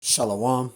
Shalom.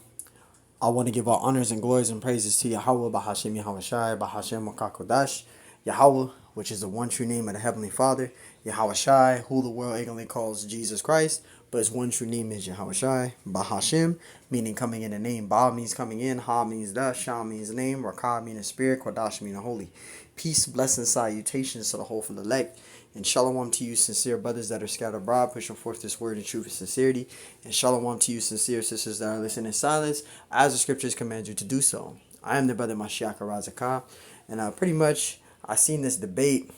I want to give all honors and glories and praises to Yahweh, Bahashem Yahweh Shai, Bahashem Makakodash, Yahweh, which is the one true name of the Heavenly Father, Yahweh Shai, who the world ignorantly calls Jesus Christ, but his one true name is Yahweh Shai, Bahashem, meaning coming in the name. Ba means coming in, Ha means the, Shah means name, Rakah meaning spirit, Kodash meaning holy. Peace, blessings, salutations to the whole for the elect. And shalom to you, sincere brothers that are scattered abroad, pushing forth this word in truth and sincerity. And shalom to you, sincere sisters that are listening in silence, as the scriptures command you to do so. I am the brother Mashiach Razakah, and pretty much I seen this debate.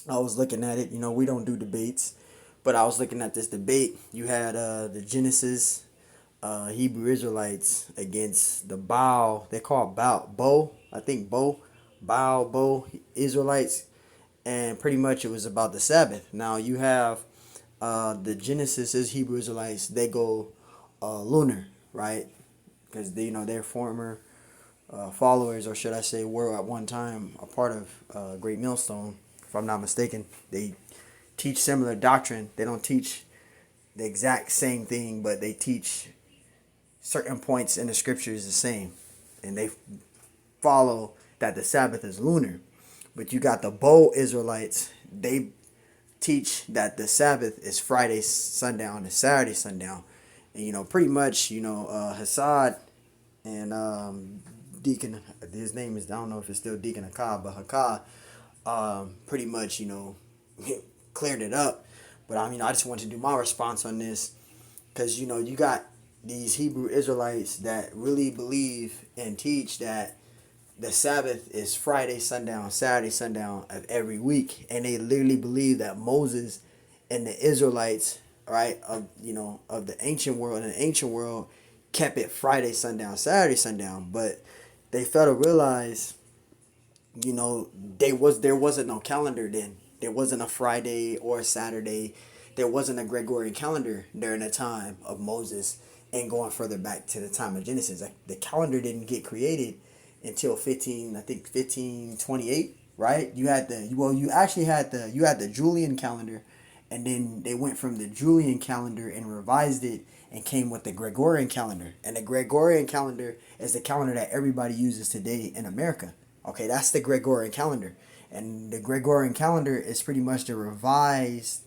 I was looking at it. We don't do debates, but I was looking at this debate. You had the Genesis Hebrew Israelites against the Baal. They call Bo. I think Bo Israelites, and pretty much it was about the Sabbath. Now you have the Genesis is Hebrew Israelites. They go lunar, right? Because they're former followers, or should I say, were at one time a part of Great Millstone, if I'm not mistaken. They teach similar doctrine. They don't teach the exact same thing, but they teach certain points in the scriptures the same, and they follow that the Sabbath is lunar. But you got the Bo Israelites. They teach that the Sabbath is Friday sundown to Saturday sundown, and pretty much Hassad and Deacon, his name is, I don't know if it's still Deacon Hakah, but Hakah pretty much cleared it up. But I just want to do my response on this, because you got these Hebrew Israelites that really believe and teach that the Sabbath is Friday sundown, Saturday sundown of every week, and they literally believe that Moses and the Israelites, right, of the ancient world, in the ancient world, kept it Friday sundown, Saturday sundown. But they fail to realize, there wasn't no calendar then. There wasn't a Friday or a Saturday. There wasn't a Gregorian calendar during the time of Moses, and going further back to the time of Genesis. Like, the calendar didn't get created until 1528, right? You had the Julian calendar, and then they went from the Julian calendar and revised it and came with the Gregorian calendar. And the Gregorian calendar is the calendar that everybody uses today in America. Okay, that's the Gregorian calendar. And the Gregorian calendar is pretty much the revised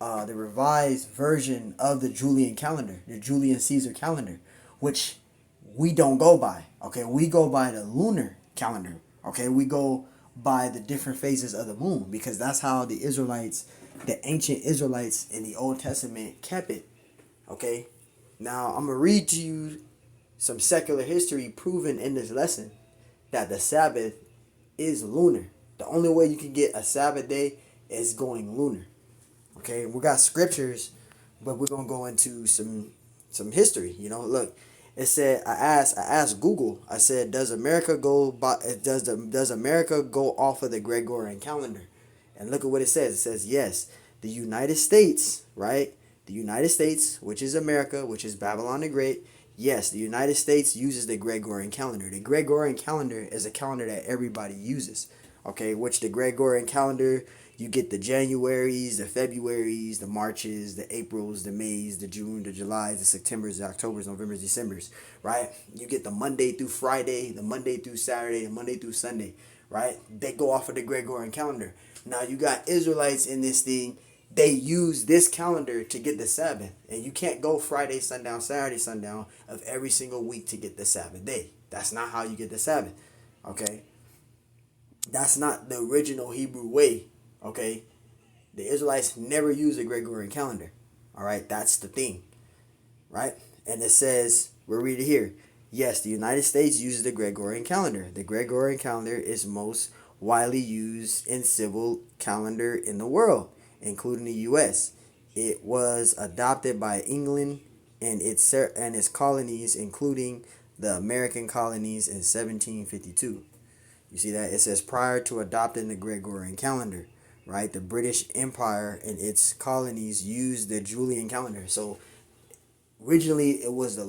version of the Julian calendar, the Julian Caesar calendar, which we don't go by. Okay, we go by the lunar calendar. Okay, we go by the different phases of the moon, because that's how the Israelites, the ancient Israelites in the Old Testament, kept it. Okay, now I'm gonna read to you some secular history proven in this lesson that the Sabbath is lunar. The only way you can get a Sabbath day is going lunar. Okay, we got scriptures, but we're gonna go into some history. Look, it said, I asked Google. I said, does America go off of the Gregorian calendar? And look at what it says. It says, yes, the United States, right? The United States, which is America, which is Babylon the Great. Yes, the United States uses the Gregorian calendar. The Gregorian calendar is a calendar that everybody uses. Okay, which the Gregorian calendar, you get the Januaries, the Februaries, the Marches, the Aprils, the Mays, the June, the Julys, the Septembers, the Octobers, Novembers, Decembers, right? You get the Monday through Friday, the Monday through Saturday, the Monday through Sunday, right? They go off of the Gregorian calendar. Now you got Israelites in this thing. They use this calendar to get the Sabbath. And you can't go Friday sundown, Saturday sundown of every single week to get the Sabbath day. That's not how you get the Sabbath, okay? That's not the original Hebrew way, okay? The Israelites never used a Gregorian calendar, all right? That's the thing, right? And it says, we'll read it here. Yes, the United States uses the Gregorian calendar. The Gregorian calendar is most widely used in civil calendar in the world, including the U.S. It was adopted by England and its colonies, including the American colonies, in 1752. You see that? It says, prior to adopting the Gregorian calendar, right? The British Empire and its colonies used the Julian calendar. So originally it was we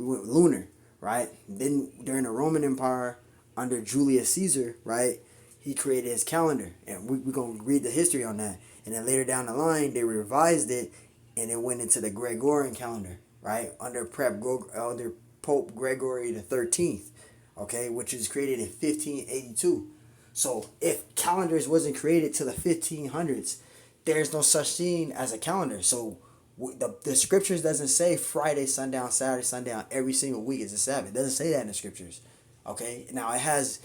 went lunar, right? Then during the Roman Empire under Julius Caesar, right? He created his calendar, and we're going to read the history on that. And then later down the line, they revised it, and it went into the Gregorian calendar, right? Under Pope Gregory the 13th, okay, which was created in 1582. So if calendars wasn't created till the 1500s, there's no such thing as a calendar. So the scriptures doesn't say Friday sundown, Saturday sundown every single week is a Sabbath. It doesn't say that in the scriptures. Okay, now it has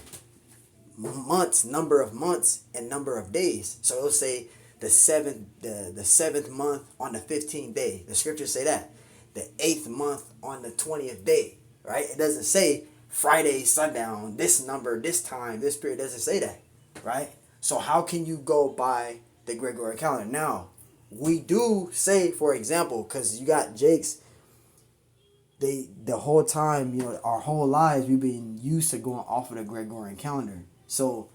months, number of months, and number of days. So it'll say the seventh month on the 15th day. The scriptures say that. The eighth month on the 20th day. Right? It doesn't say Friday sundown, this number, this time, this period. It doesn't say that. Right? So how can you go by the Gregorian calendar? Now, we do say, for example, because you got Jake's, the whole time, our whole lives we've been used to going off of the Gregorian calendar. So,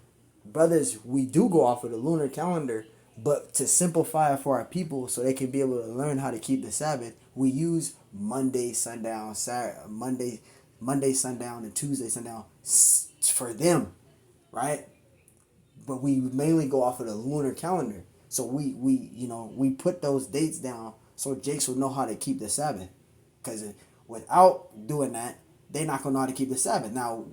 brothers, we do go off of the lunar calendar, but to simplify it for our people so they can be able to learn how to keep the Sabbath, we use Monday sundown, Monday sundown, and Tuesday sundown for them, right? But we mainly go off of the lunar calendar. So we put those dates down so Jakes will know how to keep the Sabbath. Because without doing that, they're not gonna know how to keep the Sabbath. Now,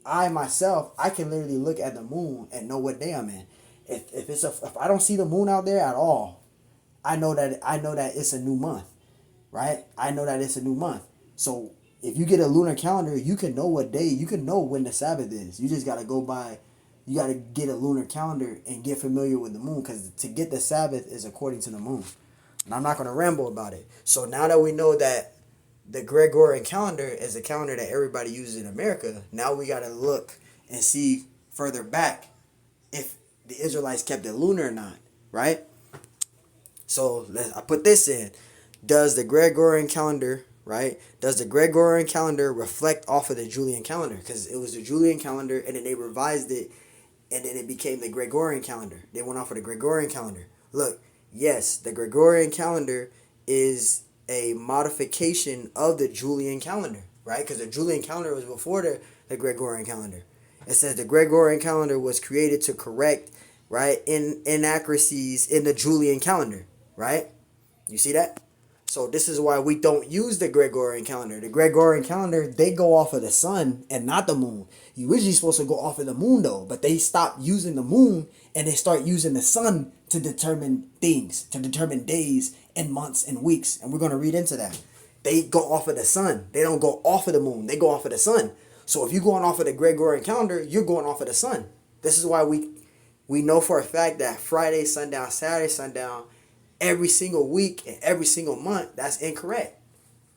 I myself, I can literally look at the moon and know what day I'm in. If I don't see the moon out there at all, I know that it's a new month, right? I know that it's a new month. So if you get a lunar calendar, you can know what day, you can know when the Sabbath is. You just gotta go by. You gotta get a lunar calendar and get familiar with the moon, because to get the Sabbath is according to the moon. And I'm not gonna ramble about it. So now that we know that the Gregorian calendar is a calendar that everybody uses in America, now we got to look and see further back if the Israelites kept it lunar or not, right? So I put this in. Does the Gregorian calendar, right? Does the Gregorian calendar reflect off of the Julian calendar? Because it was the Julian calendar and then they revised it and then it became the Gregorian calendar. They went off of the Gregorian calendar. Look, yes, the Gregorian calendar is a modification of the Julian calendar, right? Because the Julian calendar was before the Gregorian calendar. It says the Gregorian calendar was created to correct, right, inaccuracies in the Julian calendar, right? You see that? So this is why we don't use the Gregorian calendar. The Gregorian calendar, they go off of the sun and not the moon. You originally supposed to go off of the moon though, but they stopped using the moon and they start using the sun to determine things, to determine days and months and weeks. And we're going to read into that. They go off of the sun. They don't go off of the moon. They go off of the sun. So if you're going off of the Gregorian calendar, you're going off of the sun. This is why we know for a fact that Friday sundown, Saturday sundown, every single week and every single month, that's incorrect.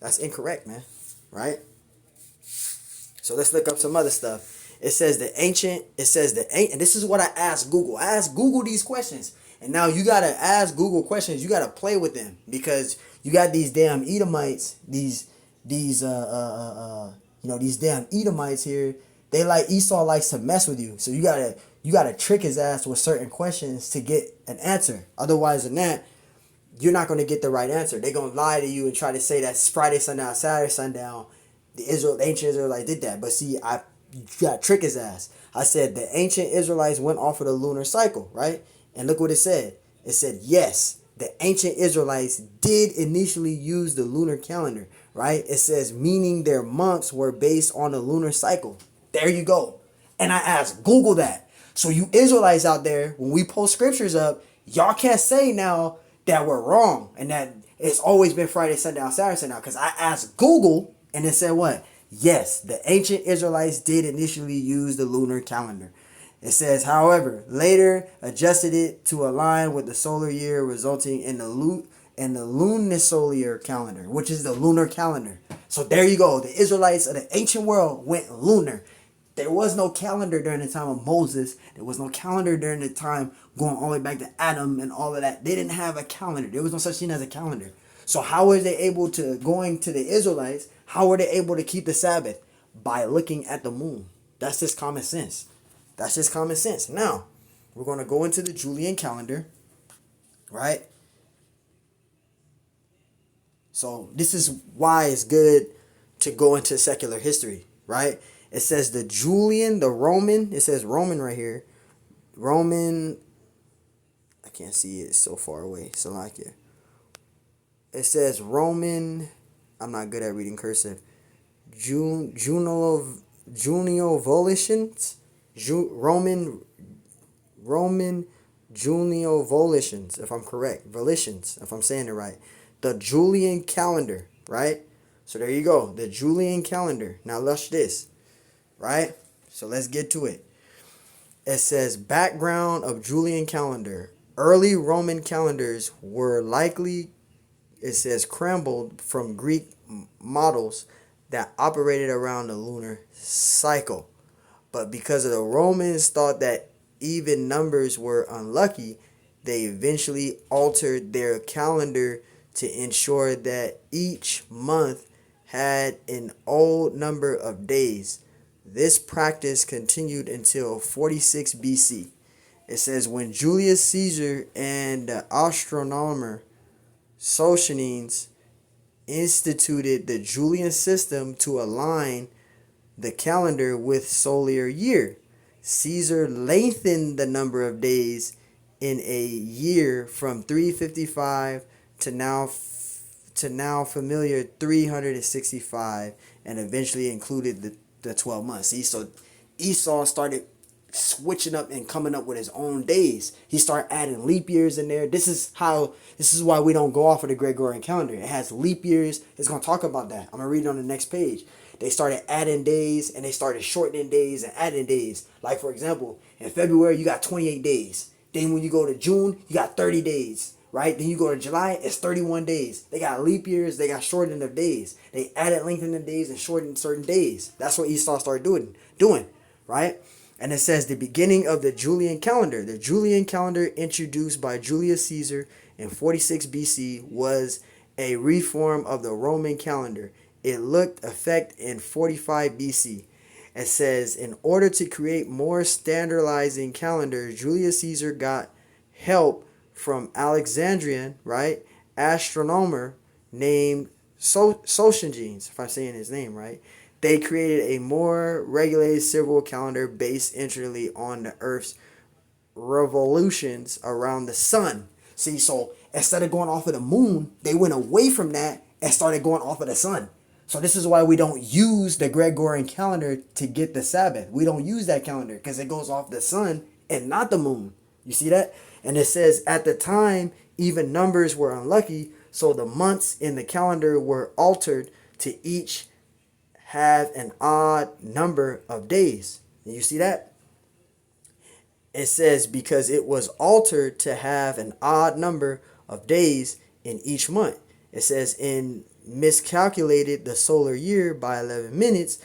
That's incorrect, man. Right? So let's look up some other stuff. And this is what I asked Google. I asked Google these questions. And now you gotta ask Google questions. You gotta play with them. Because you got these damn Edomites, these damn Edomites here. They like Esau likes to mess with you. So you gotta trick his ass with certain questions to get an answer. Otherwise than that, you're not going to get the right answer. They're going to lie to you and try to say that Friday sundown, Saturday sundown, the ancient Israelites did that. But see, you got to trick his ass. I said the ancient Israelites went off of the lunar cycle, right? And look what it said. It said, yes, the ancient Israelites did initially use the lunar calendar, right? It says, meaning their months were based on the lunar cycle. There you go. And I asked, Google that. So you Israelites out there, when we post scriptures up, y'all can't say now that we're wrong and that it's always been Friday sundown, Saturday sundown. Because I asked Google and it said what? Yes, the ancient Israelites did initially use the lunar calendar. It says, however, later adjusted it to align with the solar year, resulting in the lunisolar calendar, which is the lunar calendar. So there you go. The Israelites of the ancient world went lunar. There was no calendar during the time of Moses. There was no calendar during the time going all the way back to Adam and all of that. They didn't have a calendar. There was no such thing as a calendar. So how were they able to, going to the Israelites, how were they able to keep the Sabbath? By looking at the moon. That's just common sense. That's just common sense. Now, we're going to go into the Julian calendar, right? So this is why it's good to go into secular history, right? It says the Julian, the Roman, it says Roman right here. Roman, I can't see it, it's so far away. Salakia. It says Roman I'm not good at reading cursive. Juno Junio volitions, Roman Junio volitions, if I'm correct, volitions, if I'm saying it right. The Julian calendar, right? So there you go, the Julian calendar. Now watch this, right? So let's get to it. It says background of Julian calendar. Early Roman calendars were likely, it says, crumbled from Greek models that operated around the lunar cycle. But because of the Romans thought that even numbers were unlucky, they eventually altered their calendar to ensure that each month had an odd number of days. This practice continued until 46 BC. It says when Julius Caesar and the astronomer Sosthenes instituted the Julian system to align the calendar with solar year. Caesar lengthened the number of days in a year from 355 to now familiar 365, and eventually included the 12 months. See, so Esau started switching up and coming up with his own days. He started adding leap years in there. This is why we don't go off of the Gregorian calendar. It has leap years. It's going to talk about that. I'm going to read it on the next page. They started adding days, and they started shortening days and adding days. Like, for example, in February, you got 28 days. Then when you go to June, you got 30 days, right? Then you go to July, it's 31 days. They got leap years. They got shortening of days. They added lengthening days and shortened certain days. That's what Esau started doing, right? And it says the beginning of the Julian calendar. The Julian calendar, introduced by Julius Caesar in 46 BC, was a reform of the Roman calendar. It looked effect in 45 BC. It says in order to create more standardizing calendars, Julius Caesar got help from Alexandrian, right, astronomer named Sosthenes, if I'm saying his name right. They created a more regulated civil calendar based entirely on the Earth's revolutions around the sun. See, so instead of going off of the moon, they went away from that and started going off of the sun. So this is why we don't use the Gregorian calendar to get the Sabbath. We don't use that calendar because it goes off the sun and not the moon. You see that? And it says at the time, even numbers were unlucky, so the months in the calendar were altered to each have an odd number of days. You see that? It says because it was altered to have an odd number of days in each month. It says in miscalculated the solar year by 11 minutes.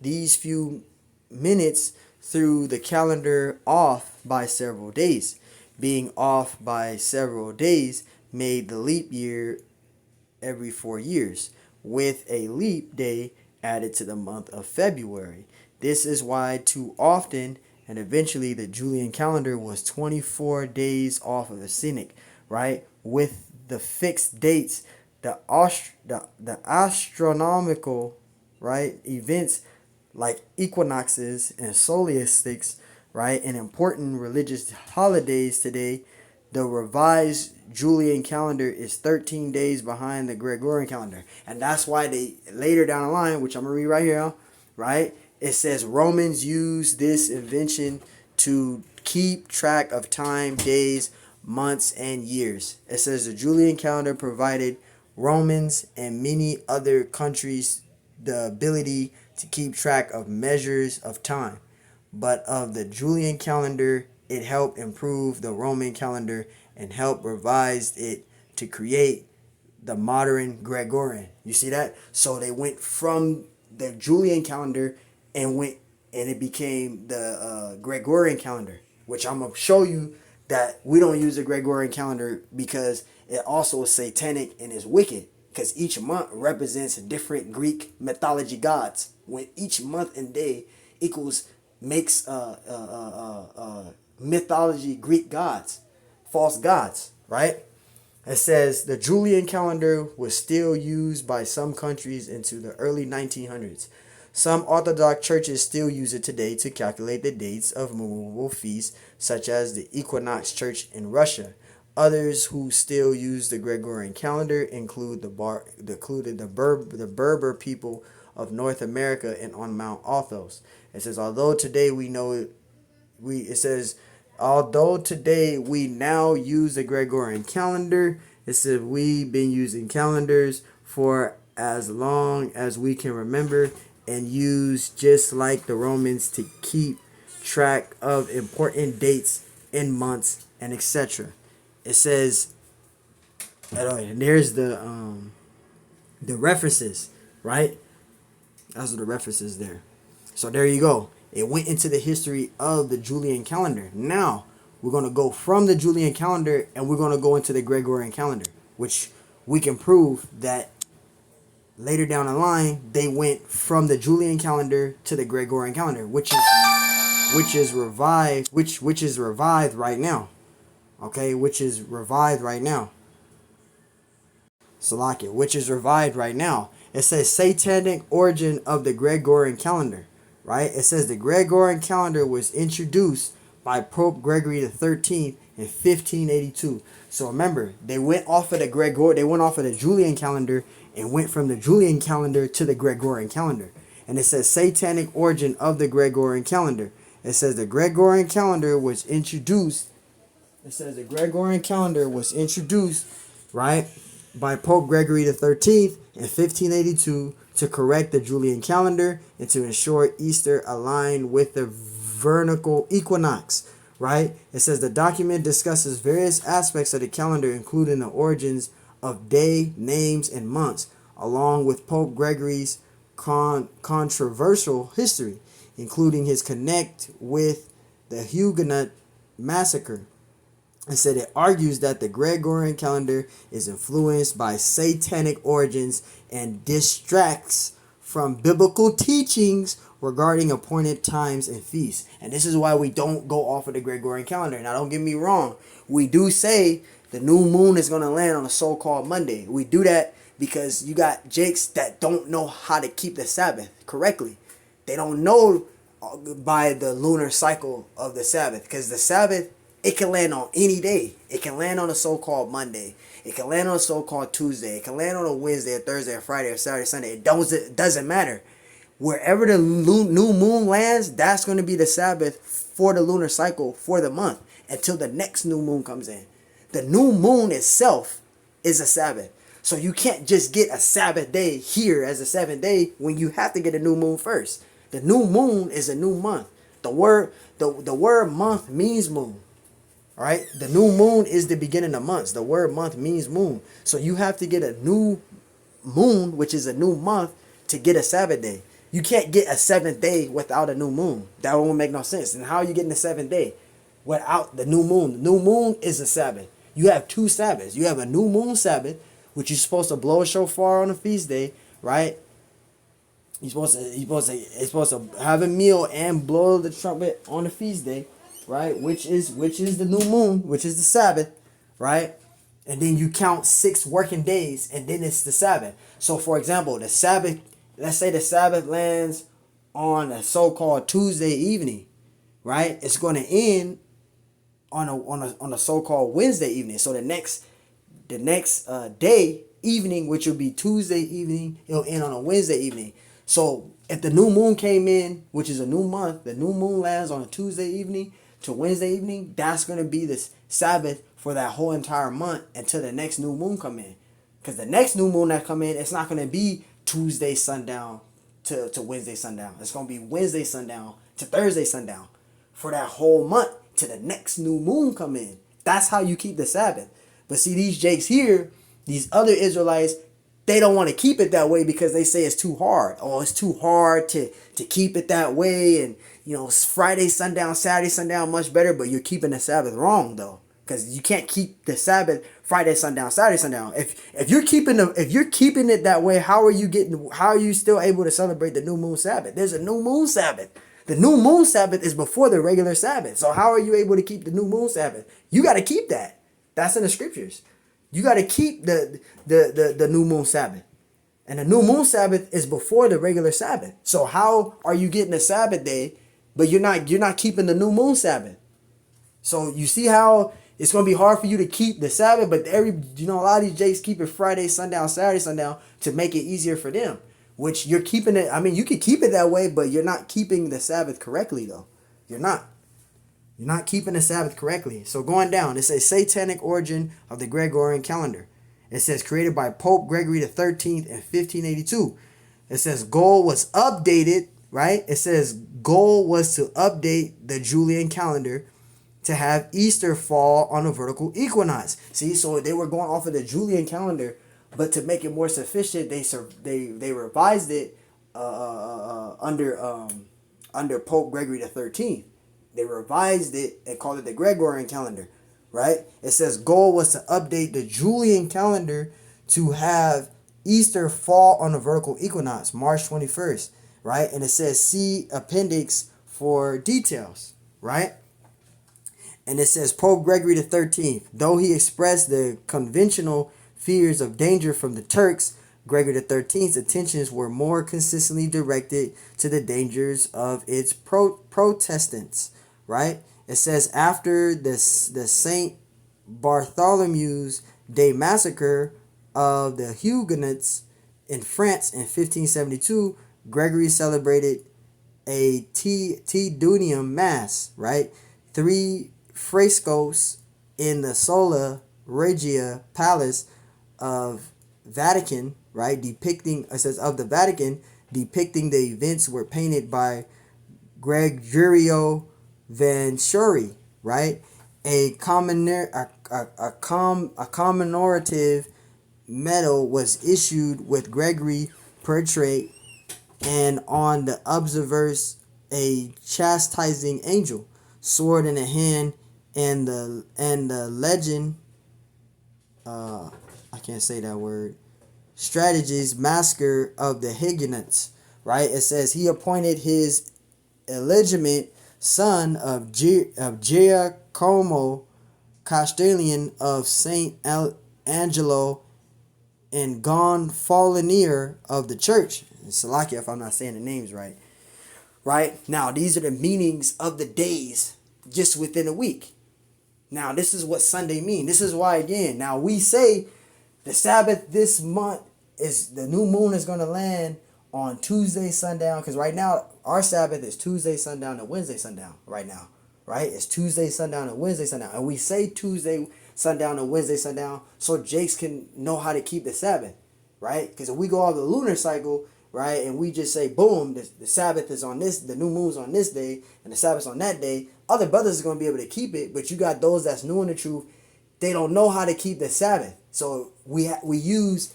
These few minutes threw the calendar off by several days. Being off by several days made the leap year every 4 years, with a leap day added to the month of February. This is why too often and eventually the Julian calendar was 24 days off of the Cynic, right? With the fixed dates, the astronomical, right, events like equinoxes and solstices, right, and important religious holidays today, the revised Julian calendar is 13 days behind the Gregorian calendar. And that's why they later down the line, which I'm going to read right here, right, it says Romans used this invention to keep track of time, days, months, and years. It says the Julian calendar provided Romans and many other countries the ability to keep track of measures of time. But of the Julian calendar, it helped improve the Roman calendar and helped revise it to create the modern Gregorian. You see that? So they went from the Julian calendar and it became the Gregorian calendar, which I'm gonna show you that we don't use the Gregorian calendar because it also is satanic and is wicked. Because each month represents different Greek mythology gods. When each month and day makes mythology Greek gods, false gods, right? It says the Julian calendar was still used by some countries into the early 1900s. Some Orthodox churches still use it today to calculate the dates of movable feasts, such as the Equinox Church in Russia. Others who still use the Gregorian calendar included the Berber people of North America and on Mount Athos. It says, although today we know it, it says, although today we now use the Gregorian calendar, it says we've been using calendars for as long as we can remember and use just like the Romans to keep track of important dates and months and etc. It says, and there's the references, right? Those are the references there. So there you go. It went into the history of the Julian calendar. Now we're going to go from the Julian calendar and we're going to go into the Gregorian calendar, which we can prove that later down the line they went from the Julian calendar to the Gregorian calendar, which is revived right now. Okay, which is revived right now. Salakia, which is revived right now. It says satanic origin of the Gregorian calendar, right? It says the Gregorian calendar was introduced by Pope Gregory the 13th in 1582. So remember, they went off of the Julian calendar and went from the Julian calendar to the Gregorian calendar. And it says satanic origin of the Gregorian calendar. It says the Gregorian calendar was introduced. Right, by Pope Gregory the 13th in 1582 to correct the Julian calendar and to ensure Easter aligned with the vernal equinox. Right? It says the document discusses various aspects of the calendar, including the origins of day, names, and months, along with Pope Gregory's controversial history, including his connect with the Huguenot massacre. And said it argues that the Gregorian calendar is influenced by satanic origins and distracts from biblical teachings regarding appointed times and feasts. And this is why we don't go off of the Gregorian calendar. Now, don't get me wrong. We do say the new moon is going to land on a so-called Monday. We do that because you got jakes that don't know how to keep the Sabbath correctly. They don't know by the lunar cycle of the Sabbath, because the Sabbath, it can land on any day. It can land on a so-called Monday. It can land on a so-called Tuesday. It can land on a Wednesday, a Thursday, a Friday, or Saturday, Sunday. It doesn't matter. Wherever the new moon lands, that's going to be the Sabbath for the lunar cycle for the month until the next new moon comes in. The new moon itself is a Sabbath. So you can't just get a Sabbath day here as a seventh day when you have to get a new moon first. The new moon is a new month. The word month means moon. All right, the new moon is the beginning of months. The word month means moon. So you have to get a new moon, which is a new month, to get a Sabbath day. You can't get a seventh day without a new moon. That won't make no sense. And how are you getting the seventh day without the new moon? The new moon is a Sabbath. You have two Sabbaths. You have a new moon Sabbath, which you're supposed to blow a shofar on a feast day, right? You're supposed to have a meal and blow the trumpet on the feast day, right? Which is the new moon, which is the Sabbath, right? And then you count 6 working days, and then it's the Sabbath. So, for example, the Sabbath, let's say the Sabbath lands on a so-called Tuesday evening, right? It's going to end on a so-called Wednesday evening. So the next day evening, which will be Tuesday evening, it'll end on a Wednesday evening. So if the new moon came in, which is a new month, the new moon lands on a Tuesday evening to Wednesday evening, that's going to be the Sabbath for that whole entire month until the next new moon come in. Because the next new moon that come in, it's not going to be Tuesday sundown to Wednesday sundown. It's going to be Wednesday sundown to Thursday sundown for that whole month till the next new moon come in. That's how you keep the Sabbath. But see, these jakes here, these other Israelites, they don't want to keep it that way because they say it's too hard. Oh, it's too hard to keep it that way. And, you know, Friday sundown, Saturday sundown, much better. But you're keeping the Sabbath wrong, though. Because you can't keep the Sabbath Friday sundown, Saturday sundown. If you're keeping it that way, how are you still able to celebrate the new moon Sabbath? There's a new moon Sabbath. The new moon Sabbath is before the regular Sabbath. So how are you able to keep the new moon Sabbath? You got to keep that. That's in the scriptures. You got to keep the new moon Sabbath. And the new moon Sabbath is before the regular Sabbath. So how are you getting a Sabbath day, but you're not keeping the new moon Sabbath? So you see how It's gonna be hard for you to keep the Sabbath, but a lot of these Jakes keep it Friday sundown, Saturday sundown to make it easier for them. Which you're keeping it. I mean, you can keep it that way, but you're not keeping the Sabbath correctly, though. You're not. You're not keeping the Sabbath correctly. So going down, it says satanic origin of the Gregorian calendar. It says created by Pope Gregory the 13th in 1582. It says goal was updated, right? It says goal was to update the Julian calendar to have Easter fall on a vertical equinox. See, so they were going off of the Julian calendar, but to make it more sufficient, they revised it under Pope Gregory the 13th. They revised it and called it the Gregorian calendar, right? It says goal was to update the Julian calendar to have Easter fall on the vertical equinox, March 21st, right? And it says see appendix for details, right? And it says Pope Gregory the 13th, though he expressed the conventional fears of danger from the Turks, Gregory the 13th's attentions were more consistently directed to the dangers of its Protestants, right? It says after the Saint Bartholomew's Day massacre of the Huguenots in France in 1572, Gregory celebrated a Te Deum Mass, right? 3 frescoes in the Sola Regia Palace of Vatican, right, depicting, it says of the Vatican, depicting the events were painted by Gregorio Venturi, right? A commemorative medal was issued with Gregory portrait, and on the obverse a chastising angel, sword in a hand, and the legend, I can't say that word, strategies massacre of the Huguenots, right? It says he appointed his illegitimate son of Giacomo Castellan of Saint Angelo and Gonfalonier of the church. Salakia, if I'm not saying the names right. Right? Now, these are the meanings of the days just within a week. Now, this is what Sunday means. This is why, again, now we say the Sabbath this month is, the new moon is going to land on Tuesday sundown. Because right now, our Sabbath is Tuesday sundown to Wednesday sundown right now. Right? It's Tuesday sundown to Wednesday sundown. And we say Tuesday sundown to Wednesday sundown so Jakes can know how to keep the Sabbath. Right? Because if we go off the lunar cycle, right, and we just say, boom, the Sabbath is on this, the new moon's on this day, and the Sabbath's on that day, other brothers are going to be able to keep it, but you got those that's new in the truth, they don't know how to keep the Sabbath. So we use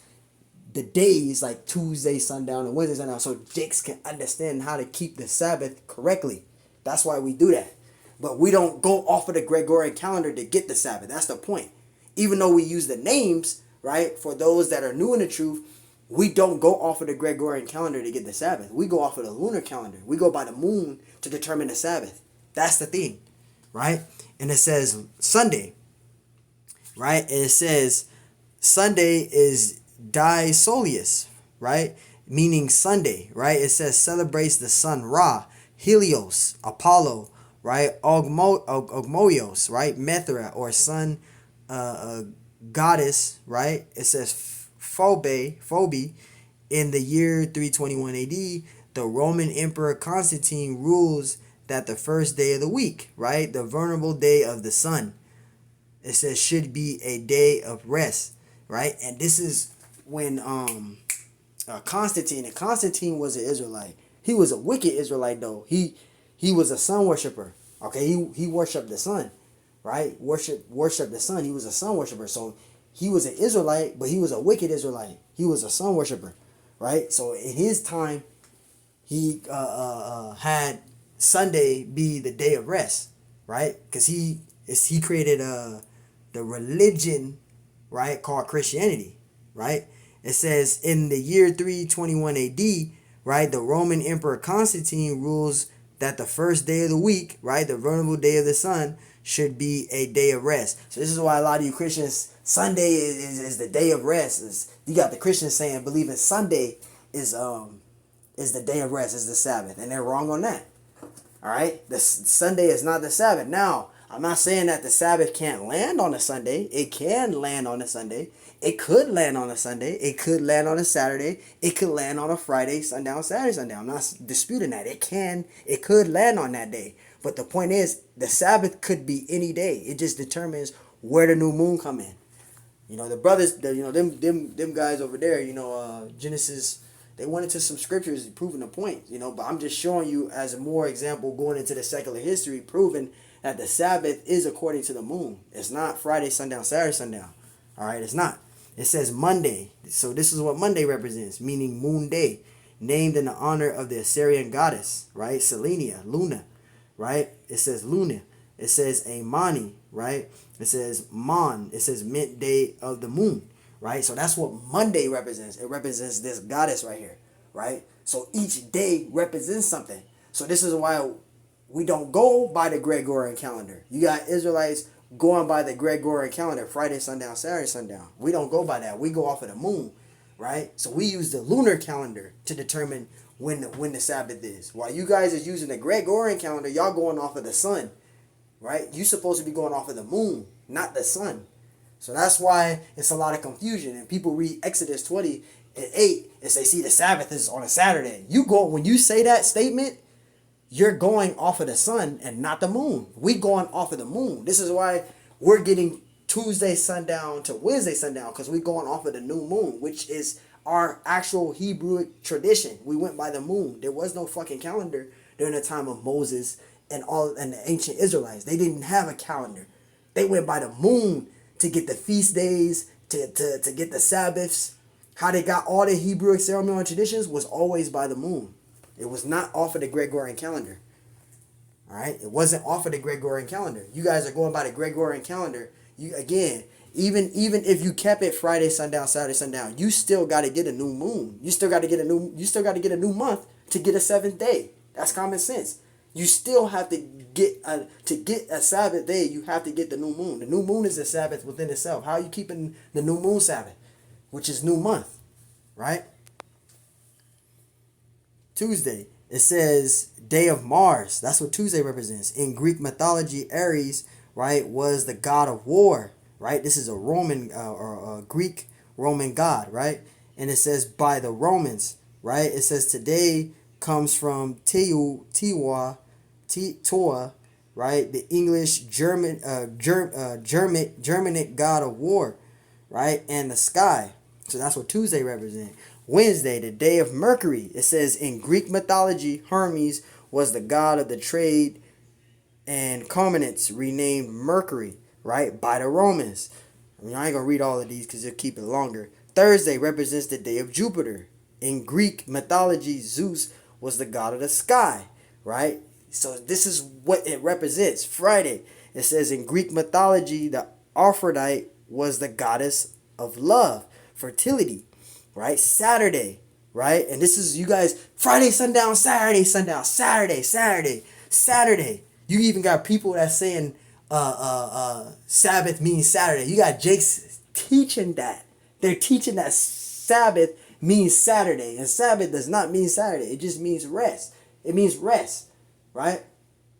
the days like Tuesday sundown and Wednesday sundown so Jakes can understand how to keep the Sabbath correctly. That's why we do that. But we don't go off of the Gregorian calendar to get the Sabbath. That's the point. Even though we use the names, right, for those that are new in the truth, we don't go off of the Gregorian calendar to get the Sabbath. We go off of the lunar calendar. We go by the moon to determine the Sabbath. That's the thing, right? And it says Sunday, right? And it says Sunday is Die Soleus, right? Meaning Sunday, right? It says celebrates the sun Ra, Helios, Apollo, right? Ogmoios, right? Mithra, or sun goddess, right? It says Phoebe. In the year 321 AD, the Roman Emperor Constantine rules that the first day of the week, right, the venerable day of the sun, it says should be a day of rest, right? And this is when Constantine was an Israelite. He was a wicked Israelite though. He was a sun worshiper. Okay, he worshipped the sun, right? Worship the sun. He was a sun worshiper. So he was an Israelite, but he was a wicked Israelite. He was a sun worshiper, right? So in his time, he had Sunday be the day of rest, right? Because he created the religion, right, called Christianity, right? It says in the year 321 AD, right, the Roman Emperor Constantine rules that the first day of the week, right, the venerable day of the sun, should be a day of rest. So this is why a lot of you Christians, Sunday is the day of rest. You got the Christians saying believing Sunday is the day of rest, is the Sabbath, and they're wrong on that. All right, the Sunday is not the Sabbath. Now I'm not saying that the Sabbath can't land on a Sunday. It can land on a Sunday. It could land on a Sunday. It could land on a Saturday. It could land on a Friday, sundown, Saturday, sundown. I'm not disputing that. It could land on that day. But the point is, the Sabbath could be any day. It just determines where the new moon come in. You know, the brothers, them guys over there, Genesis, they went into some scriptures proving the point, but I'm just showing you as a more example going into the secular history, proving that the Sabbath is according to the moon. It's not Friday, sundown, Saturday, sundown. All right, it's not. It says Monday. So this is what Monday represents, meaning moon day, named in the honor of the Assyrian goddess, right? Selenia, Luna, right? It says Luna. It says Amani, right? It says Mon. It says mint day of the moon, right? So that's what Monday represents. It represents this goddess right here, right? So each day represents something. So this is why we don't go by the Gregorian calendar. You got Israelites going by the Gregorian calendar, Friday, sundown, Saturday, sundown. We don't go by that. We go off of the moon, right? So we use the lunar calendar to determine when the Sabbath is. While you guys is using the Gregorian calendar, y'all going off of the sun, right? You supposed to be going off of the moon, not the sun. So that's why it's a lot of confusion. And people read Exodus 20:8 and say, see, the Sabbath is on a Saturday. When you say that statement, you're going off of the sun and not the moon. We going off of the moon. This is why we're getting Tuesday sundown to Wednesday sundown, because we're going off of the new moon, which is our actual Hebrew tradition. We went by the moon. There was no fucking calendar during the time of Moses and the ancient Israelites. They didn't have a calendar. They went by the moon to get the feast days, to get the Sabbaths. How they got all the Hebrew ceremonial traditions was always by the moon. It was not off of the Gregorian calendar. All right? It wasn't off of the Gregorian calendar. You guys are going by the Gregorian calendar. Even if you kept it Friday sundown, Saturday sundown, you still got to get a new moon. You still got to get a new month to get a seventh day. That's common sense. You still have to get a Sabbath day, you have to get the new moon. The new moon is a Sabbath within itself. How are you keeping the new moon Sabbath, which is new month, right? Tuesday, it says day of Mars. That's what Tuesday represents. In Greek mythology, Ares, right, was the god of war, right? This is a Roman or a Greek Roman god, right? And it says by the Romans, right? It says today comes from Toa, right? The English Germanic god of war, right? And the sky. So that's what Tuesday represents. Wednesday, the day of Mercury. It says in Greek mythology, Hermes was the god of the trade and commerce, renamed Mercury, right, by the Romans. I mean, I ain't going to read all of these because they'll keep it longer. Thursday represents the day of Jupiter. In Greek mythology, Zeus was the god of the sky, right? So this is what it represents. Friday, it says in Greek mythology, the Aphrodite was the goddess of love, fertility, right? Saturday, right? And this is, you guys, Friday sundown, Saturday sundown, Saturday. You even got people that's saying Sabbath means Saturday. You got Jake's teaching that. They're teaching that Sabbath means Saturday. And Sabbath does not mean Saturday. It just means rest. It means rest, right?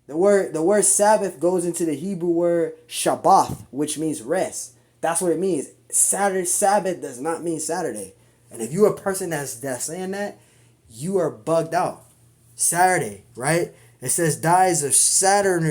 The word Sabbath goes into the Hebrew word shabath, which means rest. That's what it means. Sabbath does not mean Saturday. And if you're a person that's saying that, you are bugged out. Saturday, right? It says dies of Saturn,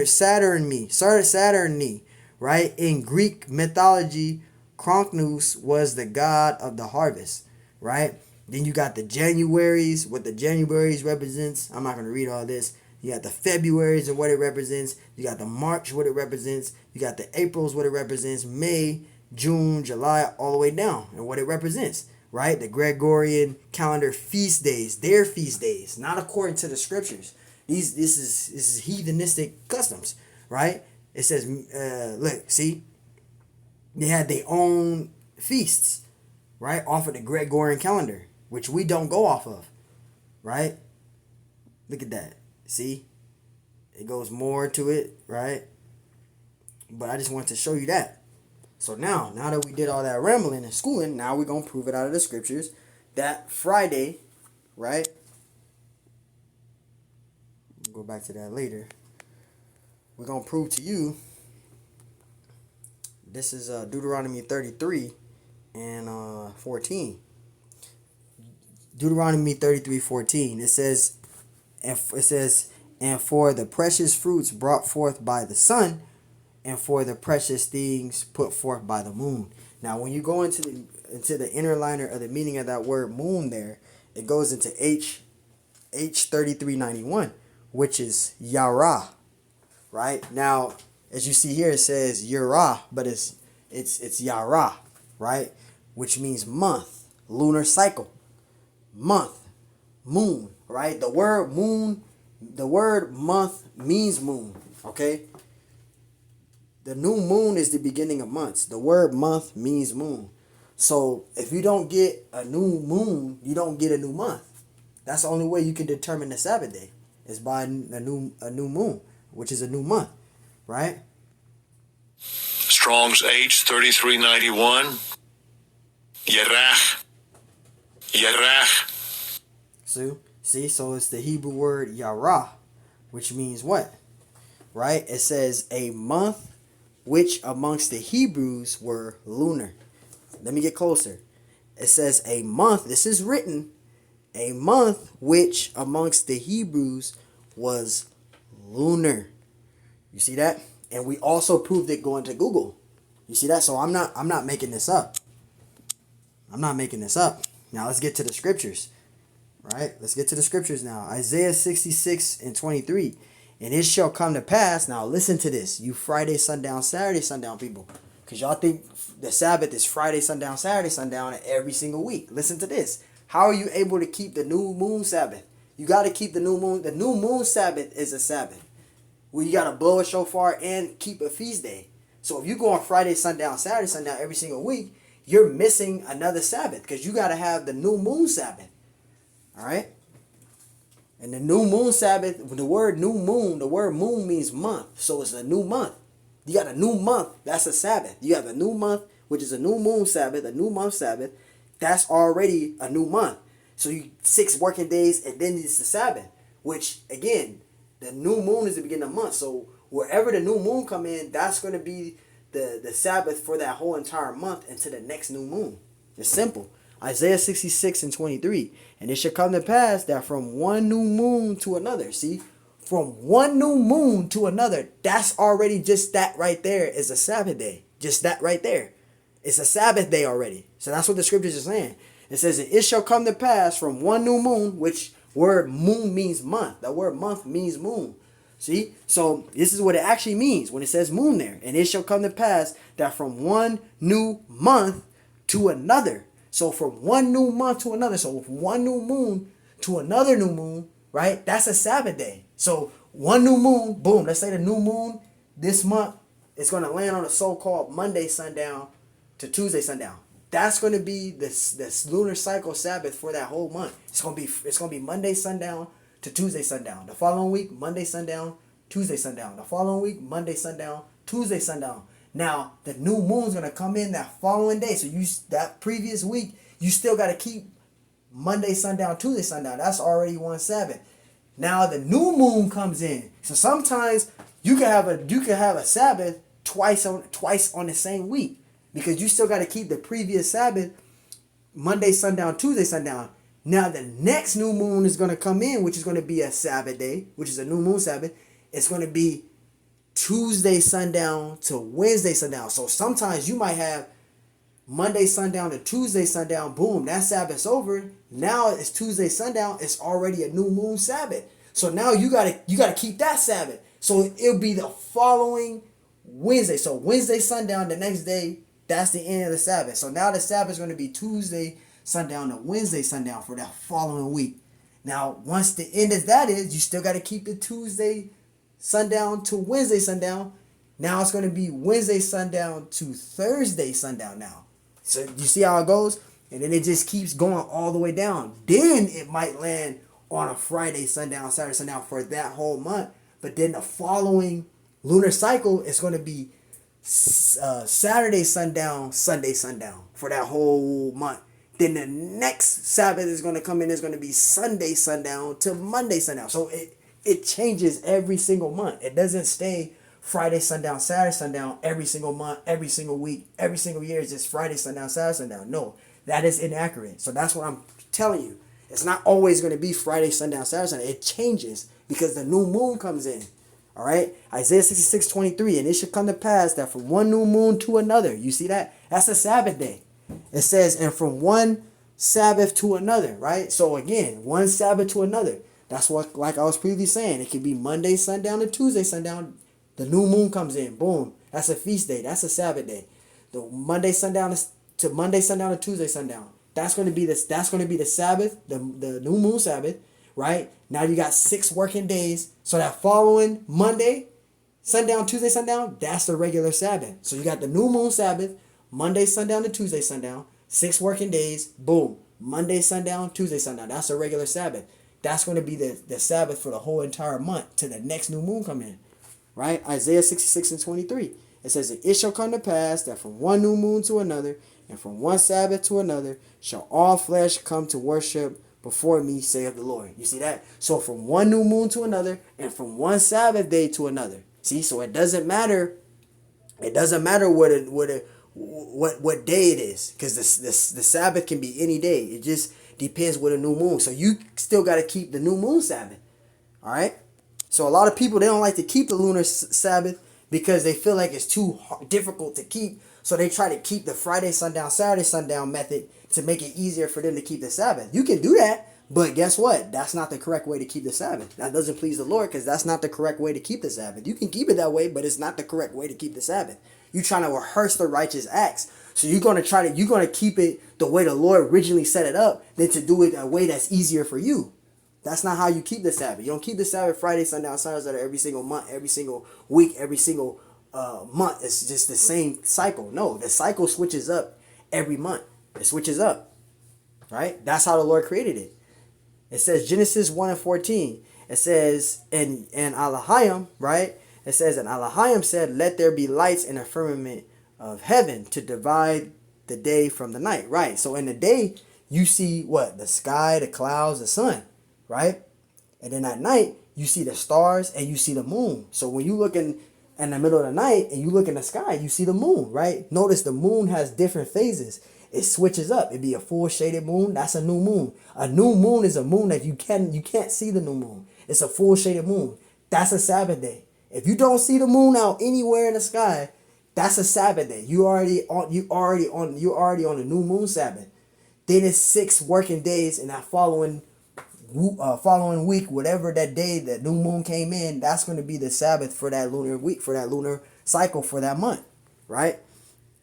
right? In Greek mythology, Kronos was the god of the harvest, right? Then you got the Januaries, what the Januaries represents. I'm not going to read all this. You got the Februaries and what it represents. You got the March, what it represents. You got the Aprils, what it represents. May, June, July, all the way down, and what it represents, right? The Gregorian calendar feast days, their feast days, not according to the scriptures. This is heathenistic customs, right? It says, look, see, they had their own feasts, right, off of the Gregorian calendar, which we don't go off of, right? Look at that. See, it goes more to it, right? But I just wanted to show you that. So now that we did all that rambling and schooling, now we're going to prove it out of the scriptures that Friday, right? We'll go back to that later. We're going to prove to you This is Deuteronomy 33 and 14. Deuteronomy 33:14. It says, and for the precious fruits brought forth by the sun, and for the precious things put forth by the moon. Now, when you go into the inner liner of the meaning of that word moon, there it goes into H 3391, which is Yara. Right now, as you see here, it says Yara, but it's Yara, right, which means month, lunar cycle, month, moon, right? The word month means moon, okay? The new moon is the beginning of months. The word month means moon. So if you don't get a new moon, you don't get a new month. That's the only way you can determine the Sabbath day is by a new moon, which is a new month, right? Strong's H 3391. Yerach. Yerach. See, so it's the Hebrew word Yara, which means what? Right? It says a month which amongst the Hebrews were lunar. Let me get closer. It says a month, this is written, a month which amongst the Hebrews was lunar. You see that? And we also proved it going to Google. You see that? So I'm not making this up. I'm not making this up. Now let's get to the scriptures. Right? Let's get to the scriptures now. Isaiah 66 and 23. And it shall come to pass. Now listen to this. You Friday sundown, Saturday sundown people. Because y'all think the Sabbath is Friday sundown, Saturday sundown every single week. Listen to this. How are you able to keep the new moon Sabbath? You got to keep the new moon. The new moon Sabbath is a Sabbath. Well, you got to blow a shofar and keep a feast day. So if you go on Friday sundown, Saturday sundown every single week, you're missing another Sabbath because you got to have the new moon Sabbath. All right? And the new moon Sabbath, the word moon means month. So it's a new month. You got a new month, that's a Sabbath. You have a new month, which is a new moon Sabbath, a new month Sabbath. That's already a new month. So you 6 working days and then it's the Sabbath. Which, again, the new moon is the beginning of the month. So wherever the new moon come in, that's going to be the Sabbath for that whole entire month until the next new moon. It's simple. Isaiah 66 and 23. And it shall come to pass that from one new moon to another. See? From one new moon to another. That's already just that right there is a Sabbath day. Just that right there. It's a Sabbath day already. So that's what the scriptures are saying. It says, it shall come to pass from one new moon, which word moon means month. The word month means moon. See? So this is what it actually means when it says moon there. And it shall come to pass that from one new month to another. So from one new month to another. So from one new moon to another new moon, right? That's a Sabbath day. So one new moon, boom. Let's say the new moon this month is going to land on a so-called Monday sundown to Tuesday sundown. That's going to be this lunar cycle Sabbath for that whole month. It's going to be Monday sundown to Tuesday sundown. The following week, Monday sundown, Tuesday sundown. The following week, Monday sundown, Tuesday sundown. Now, the new moon's going to come in that following day. So that previous week, you still got to keep Monday sundown, Tuesday sundown. That's already one Sabbath. Now the new moon comes in. So sometimes you can have a Sabbath twice on the same week. Because you still got to keep the previous Sabbath, Monday sundown, Tuesday sundown. Now the next new moon is going to come in, which is going to be a Sabbath day, which is a new moon Sabbath. It's going to be Tuesday sundown to Wednesday sundown. So sometimes you might have Monday sundown to Tuesday sundown. Boom, that Sabbath's over. Now it's Tuesday sundown. It's already a new moon Sabbath. So now you gotta keep that Sabbath. So it'll be the following Wednesday. So Wednesday sundown, the next day, that's the end of the Sabbath. So now the Sabbath is going to be Tuesday sundown to Wednesday sundown for that following week. Now, once the end of that is, you still got to keep the Tuesday sundown to Wednesday sundown. Now it's going to be Wednesday sundown to Thursday sundown now. So you see how it goes? And then it just keeps going all the way down. Then it might land on a Friday sundown, Saturday sundown for that whole month. But then the following lunar cycle is going to be Saturday sundown, Sunday sundown for that whole month. Then the next Sabbath is going to come in. It's going to be Sunday sundown to Monday sundown. So it changes every single month. It doesn't stay Friday sundown, Saturday sundown every single month, every single week, every single year is just Friday sundown, Saturday sundown. No, that is inaccurate. So that's what I'm telling you. It's not always going to be Friday sundown, Saturday sundown. It changes because the new moon comes in. All right, Isaiah 66:23, and it shall come to pass that from one new moon to another. You see that? That's a Sabbath day. It says, and from one Sabbath to another, right? So again, one Sabbath to another. That's what, like I was previously saying, it could be Monday sundown to Tuesday sundown. The new moon comes in, boom. That's a feast day. That's a Sabbath day. The Monday sundown to Monday sundown to Tuesday sundown. That's going to be this. That's going to be the Sabbath, the new moon Sabbath, right? Now you got 6 working days. So that following Monday sundown, Tuesday sundown, that's the regular Sabbath. So you got the new moon Sabbath, Monday sundown to Tuesday sundown, 6 working days, boom. Monday sundown, Tuesday sundown. That's a regular Sabbath. That's going to be the Sabbath for the whole entire month till the next new moon come in. Right? Isaiah 66:23. It says, it shall come to pass that from one new moon to another, and from one Sabbath to another, shall all flesh come to worship before me, saith the Lord. You see that? So from one new moon to another, and from one Sabbath day to another. See, so it doesn't matter. It doesn't matter what day it is, because the Sabbath can be any day. It just depends with a new moon. So you still got to keep the new moon Sabbath. All right. So a lot of people, they don't like to keep the lunar Sabbath because they feel like it's too difficult to keep. So they try to keep the Friday sundown, Saturday sundown method to make it easier for them to keep the Sabbath. You can do that, but guess what? That's not the correct way to keep the Sabbath. That doesn't please the Lord because that's not the correct way to keep the Sabbath. You can keep it that way, but it's not the correct way to keep the Sabbath. You're trying to rehearse the righteous acts. So you're going to keep it the way the Lord originally set it up than to do it a way that's easier for you. That's not how you keep the Sabbath. You don't keep the Sabbath Friday, sundown, Saturday every single month, every single week, every single month. It's just the same cycle. No, the cycle switches up every month. It switches up, right? That's how the Lord created it. It says Genesis 1:14. It says, and Elohim, right? It says, and Elohim said, let there be lights in the firmament of heaven to divide the day from the night, right? So in the day, you see what? The sky, the clouds, the sun. Right? And then at night, you see the stars and you see the moon. So when you look in the middle of the night and you look in the sky, you see the moon, right? Notice the moon has different phases. It switches up. It'd be a full shaded moon. That's a new moon. A new moon is a moon that you can't see the new moon. It's a full shaded moon. That's a Sabbath day. If you don't see the moon out anywhere in the sky, that's a Sabbath day. You already on the new moon Sabbath. Then it's 6 working days, and that following week, whatever that day that new moon came in, that's going to be the Sabbath for that lunar week, for that lunar cycle, for that month, right?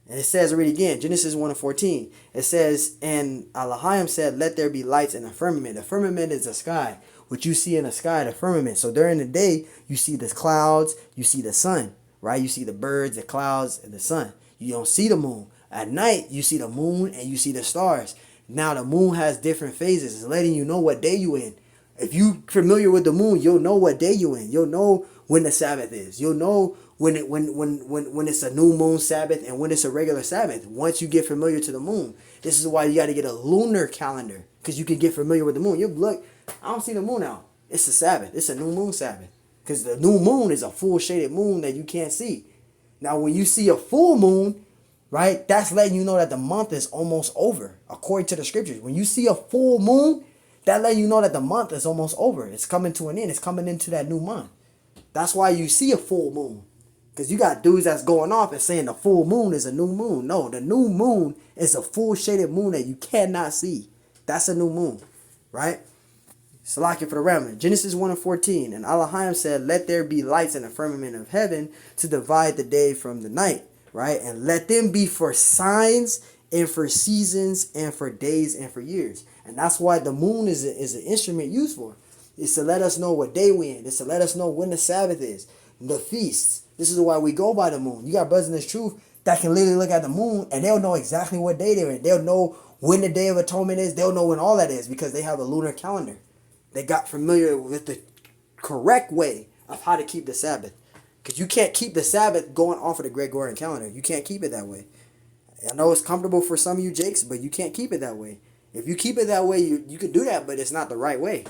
And it says, read again, Genesis 1:14. It says, and Elohim said, let there be lights in the firmament. The firmament is the sky, what you see in the sky, the firmament. So during the day, you see the clouds, you see the sun, right? You see the birds, the clouds, and the sun. You don't see the moon. At night, you see the moon and you see the stars. Now the moon has different phases. It's letting you know what day you in. If you familiar with the moon, you'll know what day you in. You'll know when the Sabbath is. You'll know when it's a new moon Sabbath and when it's a regular Sabbath. Once you get familiar to the moon, this is why you got to get a lunar calendar, because you can get familiar with the moon. You look, I don't see the moon out. It's a Sabbath. It's a new moon Sabbath, because the new moon is a full shaded moon that you can't see. Now when you see a full moon, right, that's letting you know that the month is almost over, according to the scriptures. When you see a full moon, that letting you know that the month is almost over. It's coming to an end. It's coming into that new month. That's why you see a full moon. Because you got dudes that's going off and saying the full moon is a new moon. No, the new moon is a full shaded moon that you cannot see. That's a new moon, right? Salakia for the rambling. Genesis 1:14. And Elohim said, let there be lights in the firmament of heaven to divide the day from the night, right? And let them be for signs and for seasons and for days and for years. And that's why the moon is an instrument used for. It's to let us know what day we're in. It's to let us know when the Sabbath is, the feasts. This is why we go by the moon. You got brothers in this truth that can literally look at the moon and they'll know exactly what day they're in. They'll know when the Day of Atonement is. They'll know when all that is because they have a lunar calendar. They got familiar with the correct way of how to keep the Sabbath. Because you can't keep the Sabbath going off of the Gregorian calendar. You can't keep it that way. I know it's comfortable for some of you jakes, but you can't keep it that way. If you keep it that way, you can do that, but it's not the right way.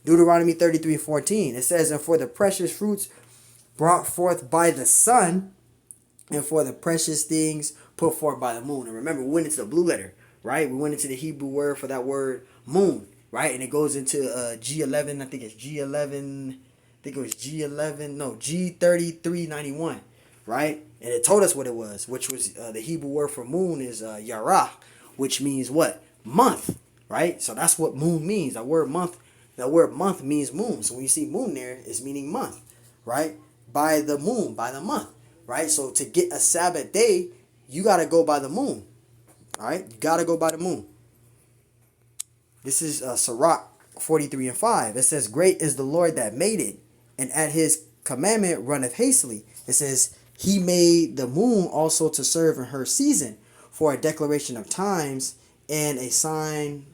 Deuteronomy 33:14. It says, and for the precious fruits brought forth by the sun, and for the precious things put forth by the moon. And remember, we went into the blue letter, right? We went into the Hebrew word for that word moon, right? And it goes into G11. I think it's G11. I think it was G11. No, G3391, right? And it told us what it was, which was the Hebrew word for moon is Yarah, which means what? Month, right? So that's what moon means. That word month means moon. So when you see moon there, it's meaning month, right? By the moon, by the month, right? So to get a Sabbath day, you got to go by the moon, all right? You got to go by the moon. This is Sirach 43 and 5. It says, great is the Lord that made it, and at his commandment runneth hastily. It says, he made the moon also to serve in her season, for a declaration of times and a sign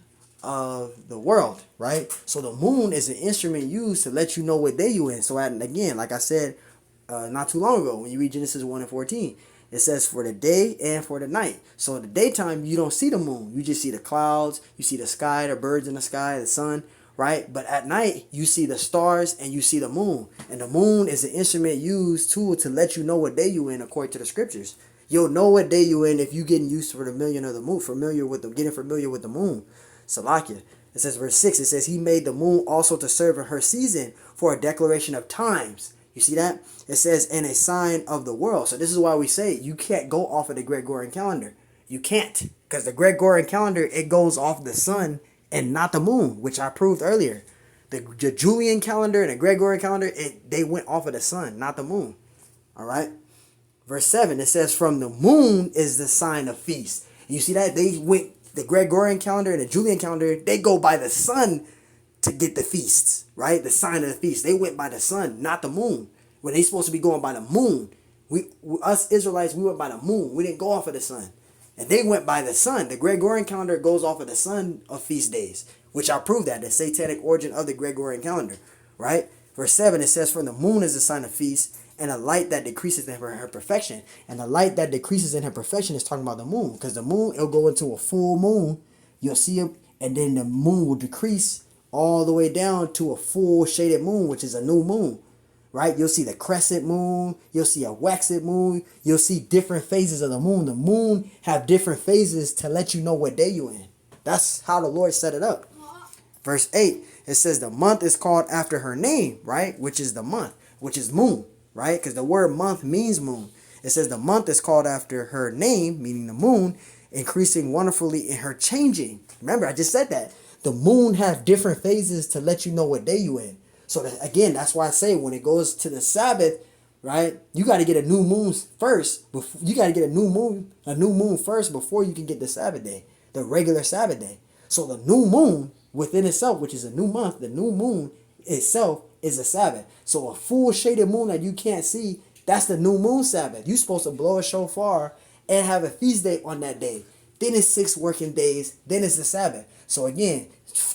of the world, right? So the moon is an instrument used to let you know what day you in. So again, like I said not too long ago, when you read Genesis 1 and 14, it says for the day and for the night. So in the daytime, you don't see the moon. You just see the clouds, you see the sky, the birds in the sky, the sun, right? But at night, you see the stars and you see the moon. And the moon is an instrument used, tool, to let you know what day you in according to the scriptures. You'll know what day you in if you getting used to the million of the moon, getting familiar with the moon. Salakia. It says verse 6, it says he made the moon also to serve in her season for a declaration of times. You see that? It says, and a sign of the world. So this is why we say you can't go off of the Gregorian calendar. You can't. Because the Gregorian calendar, it goes off the sun and not the moon, which I proved earlier. The Julian calendar and the Gregorian calendar, they went off of the sun, not the moon. All right? Verse 7, it says, from the moon is the sign of feast. You see that? The Gregorian calendar and the Julian calendar, they go by the sun to get the feasts, right? The sign of the feast. They went by the sun, not the moon. When they supposed to be going by the moon. Us Israelites, we went by the moon. We didn't go off of the sun. And they went by the sun. The Gregorian calendar goes off of the sun of feast days, which I proved that, the satanic origin of the Gregorian calendar, right? Verse 7, it says, from the moon is the sign of feast, and a light that decreases in her perfection. And the light that decreases in her perfection is talking about the moon. Because the moon, it'll go into a full moon. You'll see it, and then the moon will decrease all the way down to a full shaded moon, which is a new moon. Right? You'll see the crescent moon. You'll see a waxed moon. You'll see different phases of the moon. The moon have different phases to let you know what day you're in. That's how the Lord set it up. Verse 8, it says the month is called after her name, right? Which is the month, which is moon, right? Because the word month means moon. It says the month is called after her name, meaning the moon, increasing wonderfully in her changing. Remember, I just said that. The moon have different phases to let you know what day you in. So again, that's why I say when it goes to the Sabbath, right? You got to get a new moon first. You got to get a new moon first before you can get the Sabbath day, the regular Sabbath day. So the new moon within itself, which is a new month, the new moon itself is a Sabbath. So a full shaded moon that you can't see, that's the new moon Sabbath. You're supposed to blow a shofar and have a feast day on that day. Then it's 6 working days. Then it's the Sabbath. So again,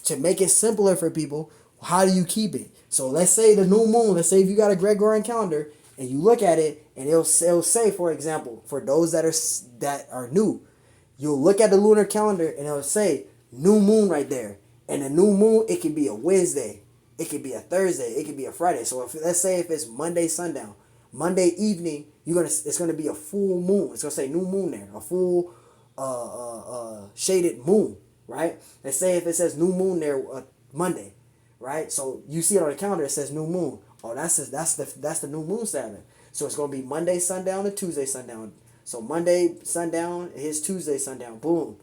to make it simpler for people, how do you keep it? So let's say the new moon, let's say if you got a Gregorian calendar and you look at it and it'll say, for example, for those that are new, you'll look at the lunar calendar and it'll say new moon right there. And the new moon, it can be a Wednesday, it can be a Thursday, it can be a Friday. So let's say if it's Monday sundown, Monday evening, it's gonna be a full moon. It's gonna say new moon there, a full shaded moon, right? Let's say if it says new moon there Monday. Right, so you see it on the calendar. It says new moon. Oh, that's the new moon Sabbath. So it's gonna be Monday sundown to Tuesday sundown. So Monday sundown, it hits Tuesday sundown. Boom.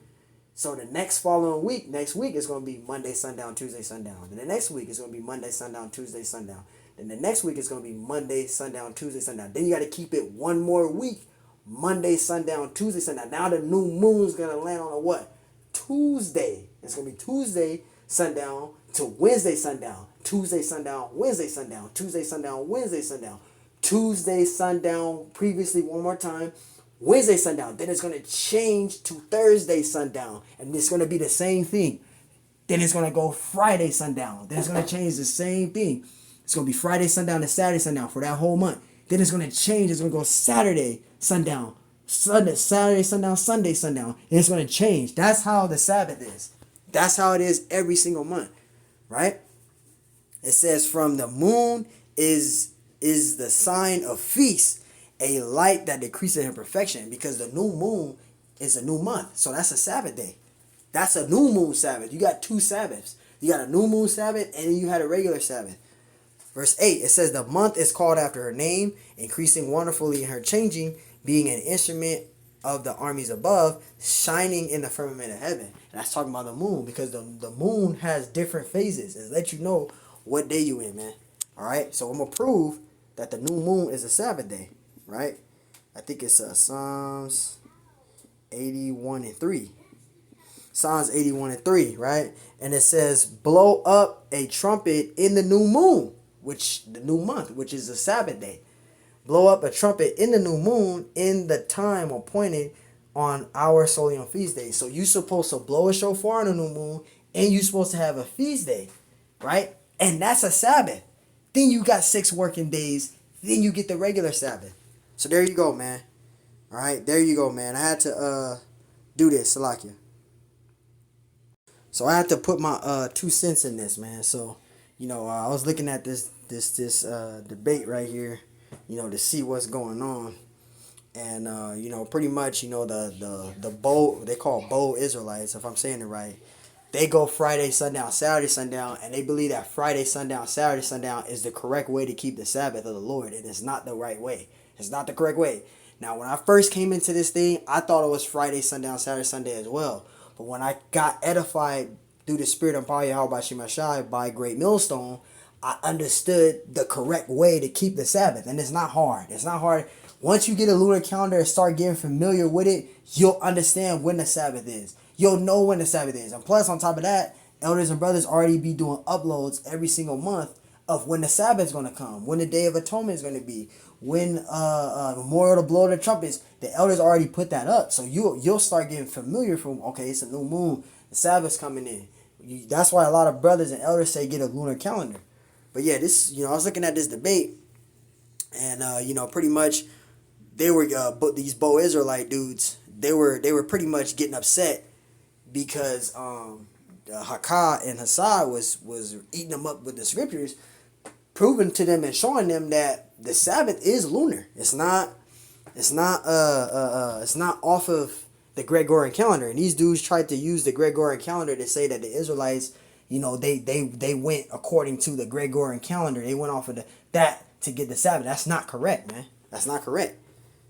So the next week is gonna be Monday sundown, Tuesday sundown. And the next week is gonna be Monday sundown, Tuesday sundown. Then the next week is gonna be Monday sundown, Tuesday sundown. Then you got to keep it one more week. Monday sundown, Tuesday sundown. Now the new moon's gonna land on a what? Tuesday. It's gonna be Tuesday sundown to Wednesday sundown, Tuesday sundown, Wednesday sundown, Tuesday sundown, Wednesday sundown, Tuesday sundown, previously one more time, Wednesday sundown. Then it's going to change to Thursday sundown, and it's going to be the same thing. Then it's going to go Friday sundown. Then it's going to change the same thing. It's going to be Friday sundown to Saturday sundown for that whole month. Then it's going to change. It's going to go Saturday sundown, Saturday sundown, Sunday sundown, and it's going to change. That's how the Sabbath is. That's how it is every single month, right? It says from the moon is is the sign of feast, a light that decreases in perfection, because the new moon is a new month. So that's a Sabbath day. That's a new moon Sabbath. You got two Sabbaths. You got a new moon Sabbath and then you had a regular Sabbath. Verse 8, it says, the month is called after her name, increasing wonderfully in her changing, being an instrument of the armies above, shining in the firmament of heaven. And that's talking about the moon, because the moon has different phases. It lets you know what day you in, man. All right, so I'm going to prove that the new moon is a Sabbath day, right? I think it's Psalms 81 and 3. Psalms 81 and 3, right? And it says, blow up a trumpet in the new moon, which the new month, which is a Sabbath day. Blow up a trumpet in the new moon in the time appointed on our solemn feast day. So you're supposed to blow a shofar on the new moon, and you're supposed to have a feast day, right? And that's a Sabbath. Then you got 6 working days. Then you get the regular Sabbath. So there you go, man. All right, there you go, man. I had to do this, Salakia. So I had to put my 2 cents in this, man. So, I was looking at this debate right here, to see what's going on. And pretty much, the bow, they call bow Israelites, if I'm saying it right. They go Friday sundown, Saturday sundown, and they believe that Friday sundown, Saturday sundown is the correct way to keep the Sabbath of the Lord. And it's not the right way. It's not the correct way. Now, when I first came into this thing, I thought it was Friday sundown, Saturday Sunday as well. But when I got edified through the Spirit and power of Yahweh Shemashai by Great Millstone, I understood the correct way to keep the Sabbath. And it's not hard. It's not hard. Once you get a lunar calendar and start getting familiar with it, you'll understand when the Sabbath is. You'll know when the Sabbath is. And plus, on top of that, elders and brothers already be doing uploads every single month of when the Sabbath is going to come, when the Day of Atonement is going to be, when Memorial to blow the trumpets. The elders already put that up. So you'll start getting familiar from, okay, it's a new moon, the Sabbath's coming in. That's why a lot of brothers and elders say get a lunar calendar. But yeah, this, I was looking at this debate, and pretty much they were these Bo Israelite dudes. They were pretty much getting upset because Hakah and Hassad was eating them up with the scriptures, proving to them and showing them that the Sabbath is lunar. It's not off of the Gregorian calendar. And these dudes tried to use the Gregorian calendar to say that the Israelites, they went according to the Gregorian calendar. They went off of that to get the Sabbath. That's not correct, man. That's not correct.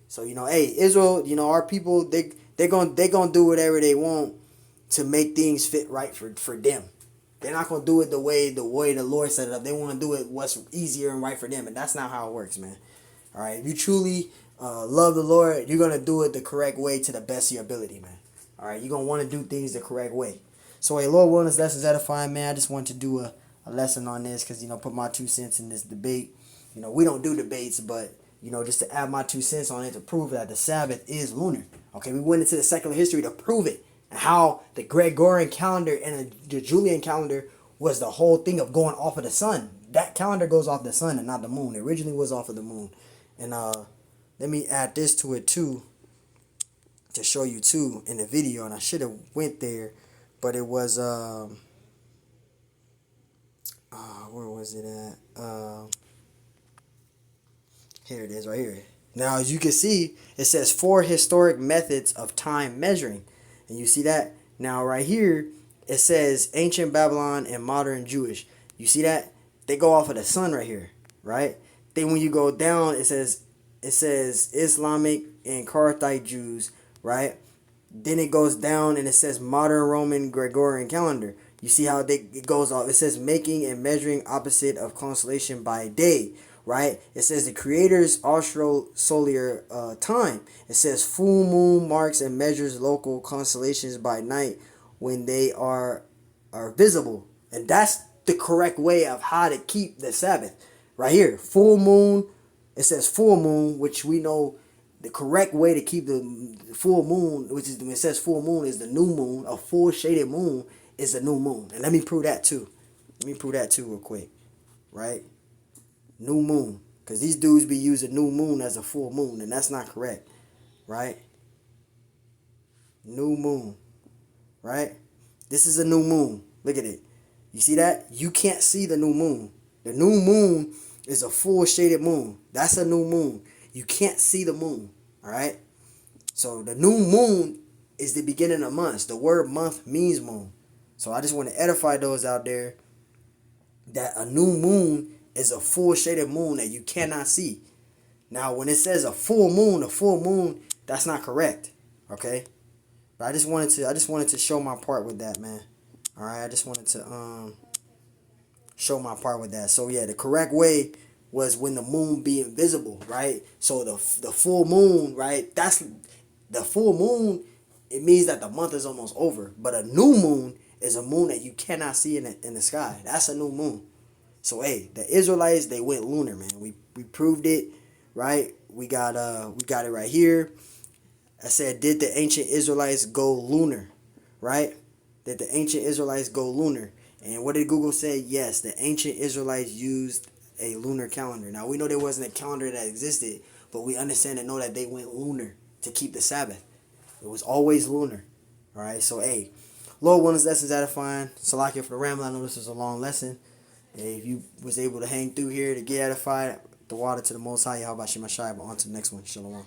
So, hey, Israel, our people, they're gonna do whatever they want to make things fit right for them. They're not gonna do it the way the Lord set it up. They want to do it what's easier and right for them, and that's not how it works, man. All right, if you truly love the Lord, you're gonna do it the correct way to the best of your ability, man. All right, you're gonna want to do things the correct way. So, hey, Lord willing, this lesson's edifying, man. I just wanted to do a lesson on this because put my 2 cents in this debate. We don't do debates, but just to add my 2 cents on it to prove that the Sabbath is lunar. Okay, we went into the secular history to prove it. And how the Gregorian calendar and the Julian calendar was the whole thing of going off of the sun. That calendar goes off the sun and not the moon. It originally was off of the moon. And let me add this to it too, to show you too in the video. And I should have went there, but it was where was it at? Here it is, right here. Now, as you can see, it says 4 historic methods of time measuring. And you see that? Now, right here, it says ancient Babylon and modern Jewish. You see that? They go off of the sun right here, right? Then when you go down, it says Islamic and Carthage Jews, right? Then it goes down and it says modern Roman Gregorian calendar. You see how it goes off. It says making and measuring opposite of constellation by day, right? It says the creator's austro-solar time. It says full moon marks and measures local constellations by night when they are visible. And that's the correct way of how to keep the Sabbath. Right here, full moon. It says full moon, which we know the correct way to keep the full moon, which is when it says full moon, is the new moon. A full shaded moon is a new moon. And let me prove that too. Real quick. Right? New moon. Because these dudes be using new moon as a full moon, and that's not correct. Right? New moon. Right? This is a new moon. Look at it. You see that? You can't see the new moon. The new moon is a full shaded moon. That's a new moon. You can't see the moon. All right. So the new moon is the beginning of months. The word month means moon. So I just want to edify those out there that a new moon is a full shaded moon that you cannot see. Now, when it says a full moon, that's not correct. Okay? But I just wanted to show my part with that, man. All right, I just wanted to show my part with that. So yeah, the correct way was when the moon be invisible, right? So the full moon, right? That's the full moon. It means that the month is almost over. But a new moon is a moon that you cannot see in the sky. That's a new moon. So hey, the Israelites, they went lunar, man. We proved it, right? We got it right here. I said, did the ancient Israelites go lunar, right? Did the ancient Israelites go lunar? And what did Google say? Yes, the ancient Israelites used a lunar calendar. Now, we know there wasn't a calendar that existed, but we understand and know that they went lunar to keep the Sabbath. It was always lunar. All right, so hey, Lord, one of the lessons edifying. Salakia for the ramble. I know this was a long lesson. Hey, if you was able to hang through here to get edified, the water to the Most High, how about Shema Shai, but on to the next one. Shalom.